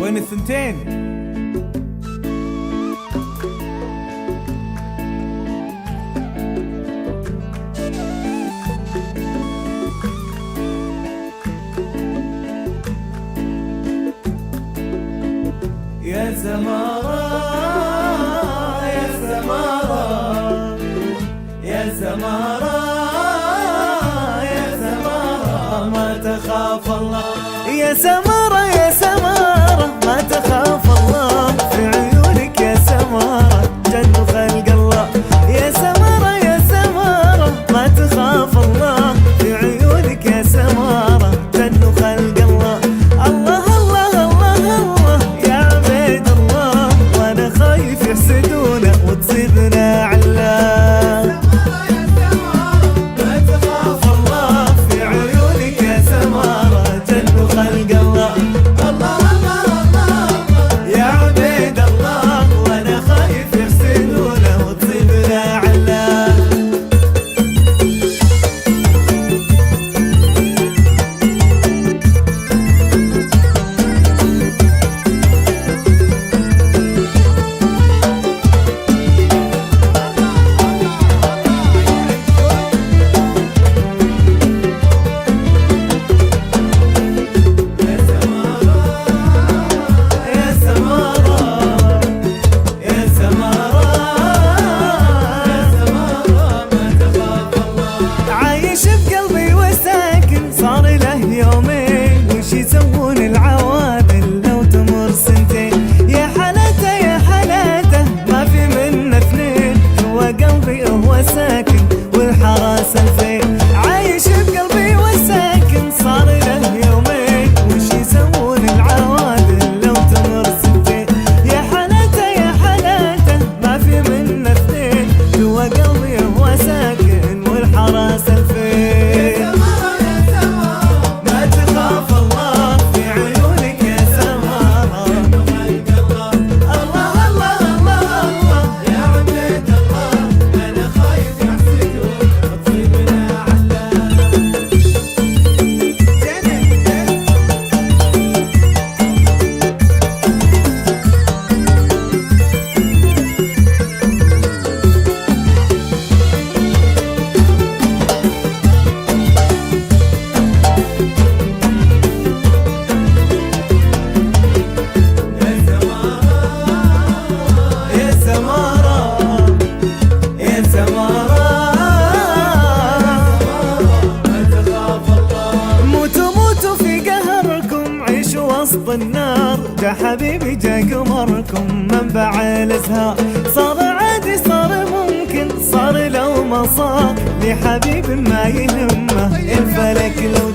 وين الثنتين؟ يا سمارة يا سمارة يا سمارة يا سمارة ما تخاف الله. يا سمارة يا سمارة ما تخاف الله، في عيونك يا سمارة جد خلق الله. يا سمارة يا سمارة ما تخاف الله، في عيونك يا سمارة جد خلق الله. الله الله الله الله يا عبيد الله، وانا خايف يحسدونا وتصيبنا علاه. يسوون العوادل لو تمر سنتين، يا حلاته يا حلاته ما في منا اثنين، هو قلبي هو ساكن والحراس الفين. عايش بقلبي وساكن صار له يومين، وش يسوون العوادل لو تمر سنتين، يا حلاته يا حلاته ما في منا اثنين، هو قلبي هو ساكن والحراس الفين. وسط النار جا حبيبي جا قمركم منبع الازهار، صار عادي صار ممكن صار لو ما صار لحبيب ما يهمه الفلك لو